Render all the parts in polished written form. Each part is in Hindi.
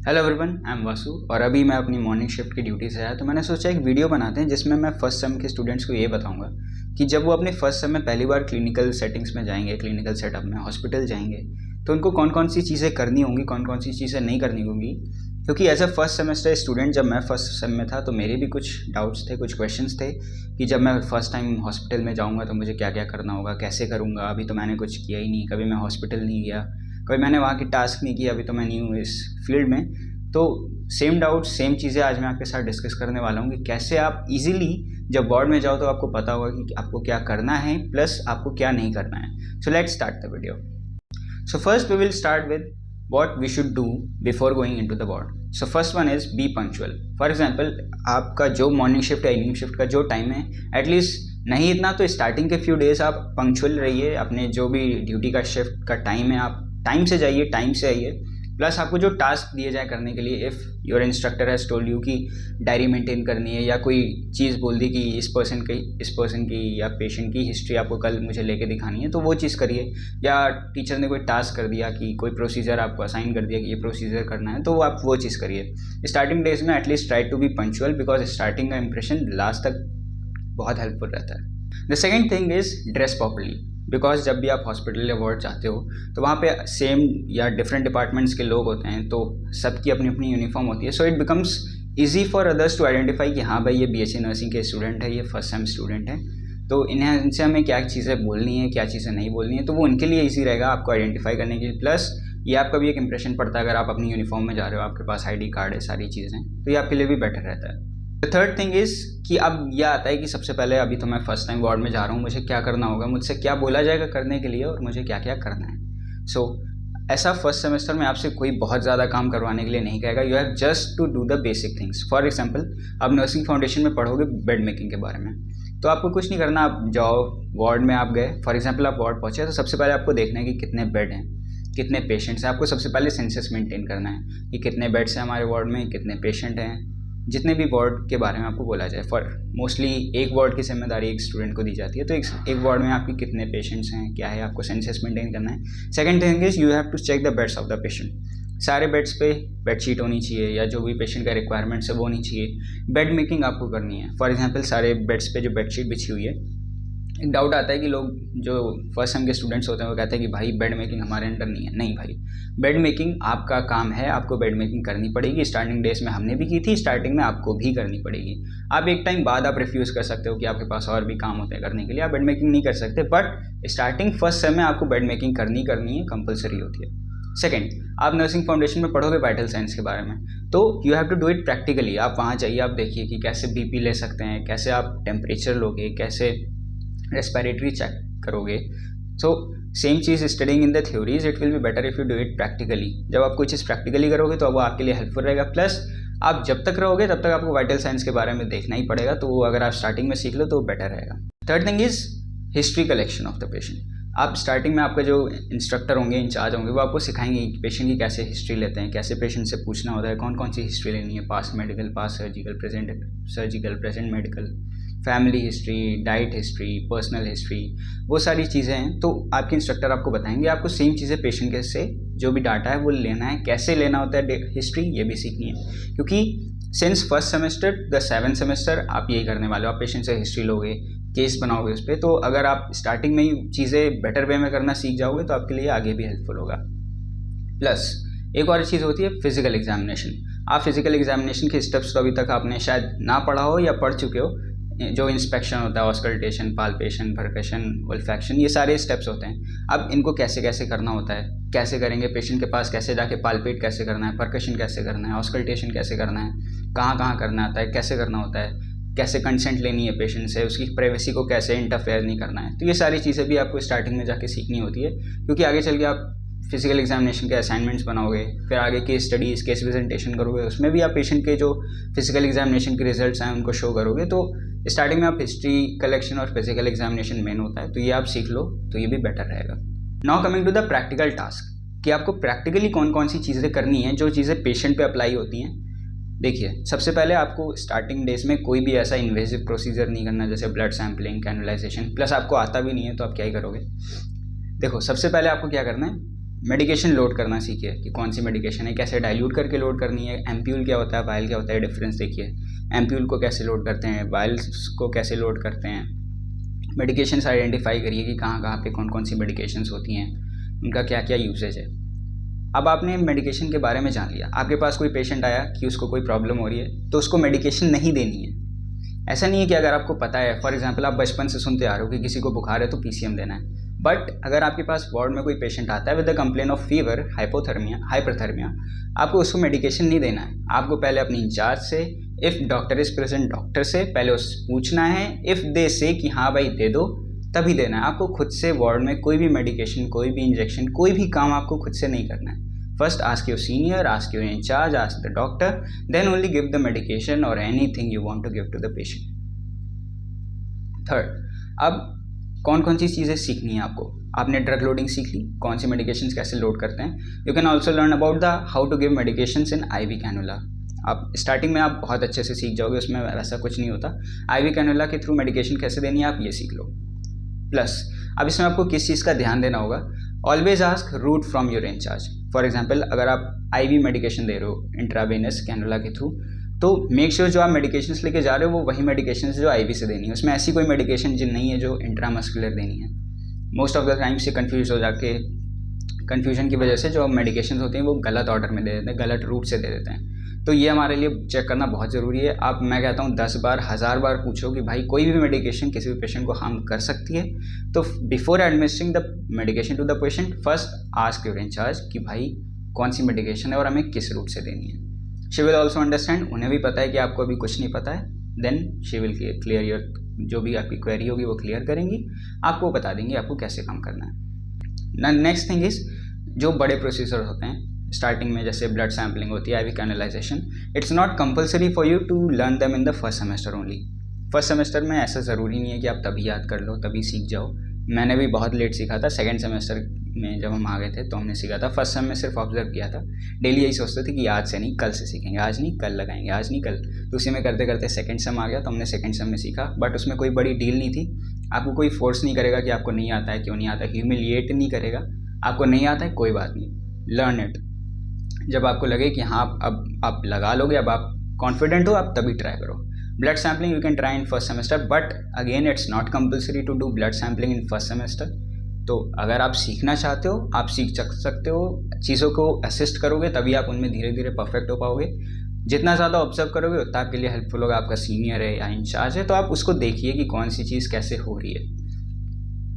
Hello everyone, I am Vasu और अभी मैं अपनी मॉर्निंग शिफ्ट की ड्यूटी से आया तो मैंने सोचा एक वीडियो बनाते हैं जिसमें मैं फर्स्ट सेम के स्टूडेंट्स को ये बताऊंगा कि जब वो अपने फर्स्ट सेम में पहली बार क्लिनिकल सेटिंग्स में जाएंगे, क्लिनिकल सेटअप में हॉस्पिटल जाएंगे तो उनको कौन कौन सी चीज़ें करनी होंगी, कौन कौन सी चीज़ें नहीं करनी होंगी। क्योंकि as a first semester student जब मैं फर्स्ट सेम में था तो मेरे भी कुछ डाउट्स थे, कुछ क्वेश्चंस थे कि जब मैं फर्स्ट टाइम हॉस्पिटल में जाऊँगा तो मुझे क्या क्या करना होगा, कैसे करूँगा। अभी तो मैंने कुछ किया ही नहीं, कभी मैं हॉस्पिटल नहीं गया, कभी मैंने वहाँ की टास्क नहीं किया, अभी तो मैं न्यू हूँ इस फील्ड में। तो सेम डाउट सेम चीज़ें आज मैं आपके साथ डिस्कस करने वाला हूँ कि कैसे आप इजीली जब वार्ड में जाओ तो आपको पता होगा कि आपको क्या करना है प्लस आपको क्या नहीं करना है। So let's start the video. So first we will start with what we should do before going into the ward. So first one is be punctual. For example, आपका जो मॉर्निंग शिफ्ट या इवनिंग शिफ्ट का जो टाइम है एटलीस्ट नहीं इतना तो स्टार्टिंग के फ्यू डेज आप पंक्चुअल रहिए। अपने जो भी ड्यूटी का शिफ्ट का टाइम है आप टाइम से जाइए, टाइम से आइए। प्लस आपको जो टास्क दिए जाए करने के लिए, if your instructor has told you कि डायरी मेंटेन करनी है या कोई चीज़ बोल दी कि इस पर्सन की या पेशेंट की हिस्ट्री आपको कल मुझे लेके दिखानी है तो वो चीज़ करिए। या टीचर ने कोई टास्क कर दिया कि कोई प्रोसीजर आपको असाइन कर दिया कि ये प्रोसीजर करना है तो आप वो चीज़ करिए। स्टार्टिंग डेज में at least try to be punctual because starting का इंप्रेशन लास्ट तक बहुत हेल्पफुल रहता है। The second thing is dress properly. Because जब भी आप हॉस्पिटल या वार्ड जाते हो तो वहाँ पे सेम या डिफरेंट डिपार्टमेंट्स के लोग होते हैं तो सबकी अपनी अपनी यूनिफॉर्म होती है। So it becomes easy for others to identify कि हाँ भाई ये BSc नर्सिंग के स्टूडेंट है, ये फर्स्ट सेम स्टूडेंट है, तो इनसे हमें क्या चीज़ें बोलनी है, क्या चीज़ें नहीं बोलनी है, तो वो उनके लिए ईजी रहेगा आपको आइडेंटिफाई करने के लिए। प्लस ये आपका भी एक इंप्रेशन पड़ता है अगर आप अपनी यूनिफॉर्म में जा रहे हो, आपके पास ID कार्ड है, सारी चीज़ें, तो ये आपके लिए भी बेटर रहता है। द थर्ड थिंग इज़ कि अब यह आता है कि सबसे पहले अभी तो मैं फर्स्ट टाइम वार्ड में जा रहा हूँ, मुझे क्या करना होगा, मुझसे क्या बोला जाएगा करने के लिए और मुझे क्या क्या करना है। सो ऐसा फर्स्ट सेमेस्टर में आपसे कोई बहुत ज़्यादा काम करवाने के लिए नहीं कहेगा। You have just to do the basic things. For example आप नर्सिंग फाउंडेशन में पढ़ोगे बेड मेकिंग के बारे में, तो आपको कुछ नहीं करना। आप जाओ वार्ड में, आप गए, फॉर एग्जाम्पल आप वार्ड पहुँचे तो सबसे पहले आपको देखना है कि कितने बेड हैं, कितने पेशेंट्स हैं। आपको सबसे पहले सेंसस मेंटेन करना है कि कितने बेड्स हैं हमारे वार्ड में, कितने पेशेंट हैं, जितने भी वार्ड के बारे में आपको बोला जाए। फॉर मोस्टली एक वार्ड की जिम्मेदारी एक स्टूडेंट को दी जाती है, तो एक वार्ड में आपके कितने पेशेंट्स हैं, क्या है, आपको सेंसस मेंटेन करना है। Second thing is you have to check the beds of the patient. सारे बेड्स पे बेडशीट होनी चाहिए या जो भी पेशेंट का रिक्वायरमेंट्स है वो होनी चाहिए। बेड मेकिंग आपको करनी है। फॉर एग्जाम्पल सारे बेड्स पे जो बेडशीट बिछी हुई है, एक डाउट आता है कि लोग जो फर्स्ट सेम के स्टूडेंट्स होते हैं वो कहते हैं कि भाई बेड मेकिंग हमारे अंडर नहीं है। नहीं भाई, बेड मेकिंग आपका काम है, आपको बेड मेकिंग करनी पड़ेगी। स्टार्टिंग डेज में हमने भी की थी, स्टार्टिंग में आपको भी करनी पड़ेगी। आप एक टाइम बाद आप रिफ्यूज़ कर सकते हो कि आपके पास और भी काम होते हैं करने के लिए, आप बेड मेकिंग नहीं कर सकते, बट स्टार्टिंग फर्स्ट सेम में आपको बेड मेकिंग करनी है, कंपलसरी होती है। सेकेंड, आप नर्सिंग फाउंडेशन में पढ़ोगे वाइटल साइंस के बारे में, तो you have to do it practically. आप वहाँ जाइए, आप देखिए कि कैसे BP ले सकते हैं, कैसे आप टेम्परेचर लोगे, कैसे रेस्पिरेटरी चेक करोगे। So same cheese studying in the theories, it will be better if you do it practically. जब आप कोई चीज़ प्रैक्टिकली करोगे तो वो आपके लिए हेल्पफुल रहेगा। प्लस आप जब तक रहोगे तब तक आपको वाइटल साइंस के बारे में देखना ही पड़ेगा, तो वो अगर आप स्टार्टिंग में सीख लो तो बेटर रहेगा। Third thing is history collection of the patient. आप स्टार्टिंग में आपका जो इंस्ट्रक्टर होंगे, इंचार्ज होंगे, वो आपको सिखाएंगे कि पेशेंट की कैसे हिस्ट्री लेते हैं, कैसे पेशेंट से पूछना होता है, कौन कौन सी हिस्ट्री लेनी है, past medical, past surgical, present medical, family history, diet history, personal history, वो सारी चीज़ें हैं। तो आपके इंस्ट्रक्टर आपको बताएंगे। आपको सेम चीज़ें पेशेंट के से जो भी डाटा है वो लेना है, कैसे लेना होता है हिस्ट्री, ये भी सीखनी है। क्योंकि since first semester the 7th semester आप यही करने वाले हो, आप पेशेंट से हिस्ट्री लोगे, केस बनाओगे उस पर। तो अगर आप स्टार्टिंग में ही चीज़ें बेटर वे में करना सीख जाओगे तो आपके लिए आगे भी हेल्पफुल होगा। प्लस एक और चीज़ होती है फिजिकल एग्जामिनेशन। आप फिजिकल एग्जामिनेशन के स्टेप्स तो अभी तक आपने शायद ना पढ़ा हो या पढ़ चुके हो। जो इंस्पेक्शन होता है, ऑस्कल्टेशन, पाल्पेशन, परकशन, ओल्फैक्शन, ये सारे स्टेप्स होते हैं। अब इनको कैसे कैसे करना होता है, कैसे करेंगे, पेशेंट के पास कैसे जाके पाल्पेट कैसे करना है, परकशन कैसे करना है, ऑस्कल्टेशन कैसे करना है, कहाँ कहाँ करना आता है, कैसे करना होता है, कैसे कंसेंट लेनी है पेशेंट से, उसकी प्राइवेसी को कैसे इंटरफेयर नहीं करना है। तो ये सारी चीज़ें भी आपको स्टार्टिंग में जाके सीखनी होती है, क्योंकि आगे चल के आप फिजिकल एग्जामिनेशन के असाइनमेंट्स बनाओगे, फिर आगे केस स्टडीज़, केस प्रेजेंटेशन करोगे, उसमें भी आप पेशेंट के जो फिजिकल एग्जामिनेशन के रिजल्ट्स हैं उनको शो करोगे। तो स्टार्टिंग में आप हिस्ट्री कलेक्शन और फिजिकल एग्जामिनेशन मेन होता है, तो ये आप सीख लो तो ये भी बेटर रहेगा। Now coming to the practical task, कि आपको प्रैक्टिकली कौन कौन सी चीज़ें करनी है जो चीज़ें पेशेंट पे अप्लाई होती हैं। देखिए, सबसे पहले आपको स्टार्टिंग डेज में कोई भी ऐसा इन्वेजिव प्रोसीजर नहीं करना, जैसे ब्लड सैम्पलिंग, कैनुलाइजेशन। प्लस आपको आता भी नहीं है तो आप क्या ही करोगे। देखो, सबसे पहले आपको क्या करना है, मेडिकेशन लोड करना सीखिए कि कौन सी मेडिकेशन है, कैसे डाइल्यूट करके लोड करनी है, एम्प्यूल क्या होता है, वायल क्या होता है, डिफरेंस देखिए। एम्प्यूल को कैसे लोड करते हैं, वायल्स को कैसे लोड करते हैं। मेडिकेशंस आइडेंटिफाई करिए कि कहाँ कहाँ पे कौन कौन सी मेडिकेशंस होती हैं, उनका क्या क्या यूजेज है। अब आपने मेडिकेशन के बारे में जान लिया, आपके पास कोई पेशेंट आया कि उसको कोई प्रॉब्लम हो रही है, तो उसको मेडिकेशन नहीं देनी है। ऐसा नहीं है कि अगर आपको पता है, फॉर एग्जांपल आप बचपन से सुनते आ रहे हो कि किसी को बुखार है तो पीसीएम देना है, बट अगर आपके पास वार्ड में कोई पेशेंट आता है with the complain of fever, hyperthermia, आपको उसको मेडिकेशन नहीं देना है। आपको पहले अपनी इंचार्ज से, if doctor is present doctor से पहले उस पूछना है, इफ़ दे से कि हाँ भाई दे दो, तभी देना है। आपको खुद से वार्ड में कोई भी मेडिकेशन, कोई भी इंजेक्शन, कोई भी काम आपको खुद से नहीं करना है। First ask your senior, ask your in charge, ask the doctor, then only give the medication or anything you want to give to the patient. Third, अब कौन कौन सी चीज़ें सीखनी है आपको। आपने ड्रग लोडिंग सीख ली, कौन सी मेडिकेशंस कैसे लोड करते हैं। You can also learn about the how to give medications in IV cannula. आप स्टार्टिंग में आप बहुत अच्छे से सीख जाओगे, उसमें वैसा कुछ नहीं होता। IV कैनुला के थ्रू मेडिकेशन कैसे देनी है आप ये सीख लो। प्लस अब इसमें आपको किस चीज़ का ध्यान देना होगा, always ask route from your incharge. For example अगर आप IV मेडिकेशन दे रहे हो इंट्रावेनस कैनुला के थ्रू, तो मेक श्योर जो आप मेडिकेशंस लेके जा रहे हो वो वही मेडिकेशंस जो IV से देनी है, उसमें ऐसी कोई मेडिकेशन नहीं है जो इंट्रामस्कुलर देनी है। मोस्ट ऑफ द टाइम से कन्फ्यूज हो जाके, कन्फ्यूजन की वजह से जो मेडिकेशंस होते हैं वो गलत ऑर्डर में दे देते हैं, गलत रूट से दे देते हैं। तो ये हमारे लिए चेक करना बहुत ज़रूरी है। आप, मैं कहता हूँ 10 बार 1000 बार पूछो कि भाई कोई भी मेडिकेशन किसी भी पेशेंट को हार्म कर सकती है, तो before administering the medication to the patient first ask your incharge कि भाई कौन सी मेडिकेशन है और हमें किस रूट से देनी है। शी विल ऑल्सो अंडरस्टैंड, उन्हें भी पता है कि आपको अभी कुछ नहीं पता है, then she will clear your, जो भी आपकी क्वेरी होगी वो क्लियर करेंगी, आपको बता देंगे आपको कैसे काम करना है। नेक्स्ट थिंग इज जो बड़े प्रोसीजर होते हैं स्टार्टिंग में, जैसे ब्लड सैम्पलिंग होती है, IV cannulisation, it's not compulsory for you to learn them in the first semester only. First semester में ऐसा ज़रूरी नहीं है कि आप तभी याद कर लो, तभी सीख जाओ। मैंने भी बहुत लेट सीखा था, सेकेंड सेमेस्टर में जब हम आ गए थे तो हमने सीखा था। फर्स्ट सेम में सिर्फ ऑब्जर्व किया था, डेली यही सोचते थे कि आज से नहीं कल से सीखेंगे, आज नहीं कल लगाएंगे, आज नहीं कल। तो उसी में करते करते सेकेंड सेम आ गया, तो हमने सेकेंड सेम में सीखा, बट उसमें कोई बड़ी डील नहीं थी। आपको कोई फोर्स नहीं करेगा कि आपको नहीं आता है, क्यों नहीं आता है, ह्यूमिलिएट नहीं करेगा। आपको नहीं आता है कोई बात नहीं, लर्न इट। जब आपको लगे कि हाँ अब आप लगा लोगे, अब आप कॉन्फिडेंट हो, आप तभी ट्राई करो। Blood sampling you can try in first semester, but again it's not compulsory to do blood sampling in first semester. तो अगर आप सीखना चाहते हो, आप सीख सकते हो, चीज़ों को असिस्ट करोगे तभी आप उनमें धीरे धीरे परफेक्ट हो पाओगे। जितना ज़्यादा ऑब्जर्व करोगे उतना आपके लिए हेल्पफुल होगा। आपका सीनियर है या इंचार्ज है तो आप उसको देखिए कि कौन सी चीज़ कैसे हो रही है।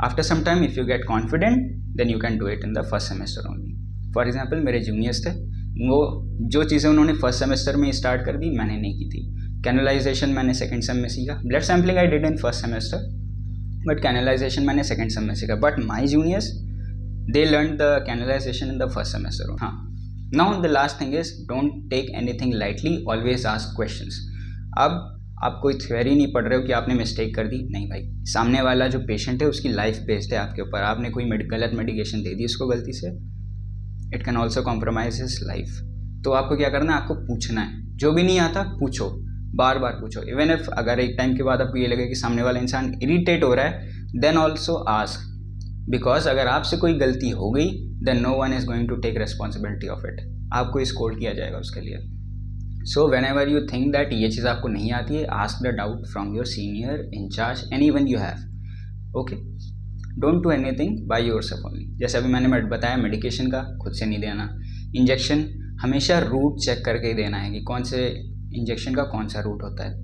After some time if you get confident then you can do it in the first semester only. For example मेरे जूनियर्स थे, वो जो चीज़ें उन्होंने फर्स्ट सेमेस्टर में स्टार्ट कर दी मैंने नहीं की थी। कैनुलाइजेशन मैंने सेकंड सेम में सीखा, blood sampling I did in first semester, but cannulisation मैंने सेकंड सेम में सीखा। But my juniors they learn the cannulisation in the first semester. हाँ, now the last thing is don't take anything lightly, always ask questions. अब आप कोई थ्योरी नहीं पढ़ रहे हो कि आपने मिस्टेक कर दी, नहीं भाई, सामने वाला जो पेशेंट है उसकी लाइफ बेस्ड है आपके ऊपर। आपने कोई गलत मेडिकेशन दे दी उसको गलती से, it can also compromise his life. तो आपको क्या करना है, आपको पूछना है, जो भी नहीं आता पूछो, बार बार पूछो। इवन इफ अगर एक टाइम के बाद आपको ये लगे कि सामने वाला इंसान इरिटेट हो रहा है, देन ऑल्सो आस्क, बिकॉज अगर आपसे कोई गलती हो गई then no one is going to take responsibility of it, आपको स्कोर किया जाएगा उसके लिए। So whenever you think that ये चीज़ आपको नहीं आती है, ask the doubt from your senior, incharge, anyone you have. Okay, don't do anything by yourself only. जैसे अभी मैंने बताया मेडिकेशन का खुद से नहीं देना, इंजेक्शन हमेशा रूट चेक करके ही देना है कि कौन से इंजेक्शन का कौन सा रूट होता है।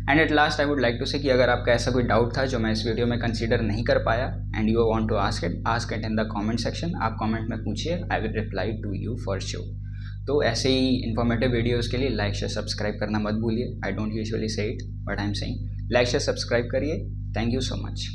And at last I would like to say कि अगर आपका ऐसा कोई डाउट था जो मैं इस वीडियो में कंसीडर नहीं कर पाया and you want to ask it in the comment section, आप कमेंट में पूछिए, I will reply to you for sure. तो ऐसे ही इन्फॉर्मेटिव वीडियोज़ के लिए लाइक शेयर सब्सक्राइब करना मत भूलिए। I don't usually say it but I am saying, like share subscribe करिए। Thank you so much.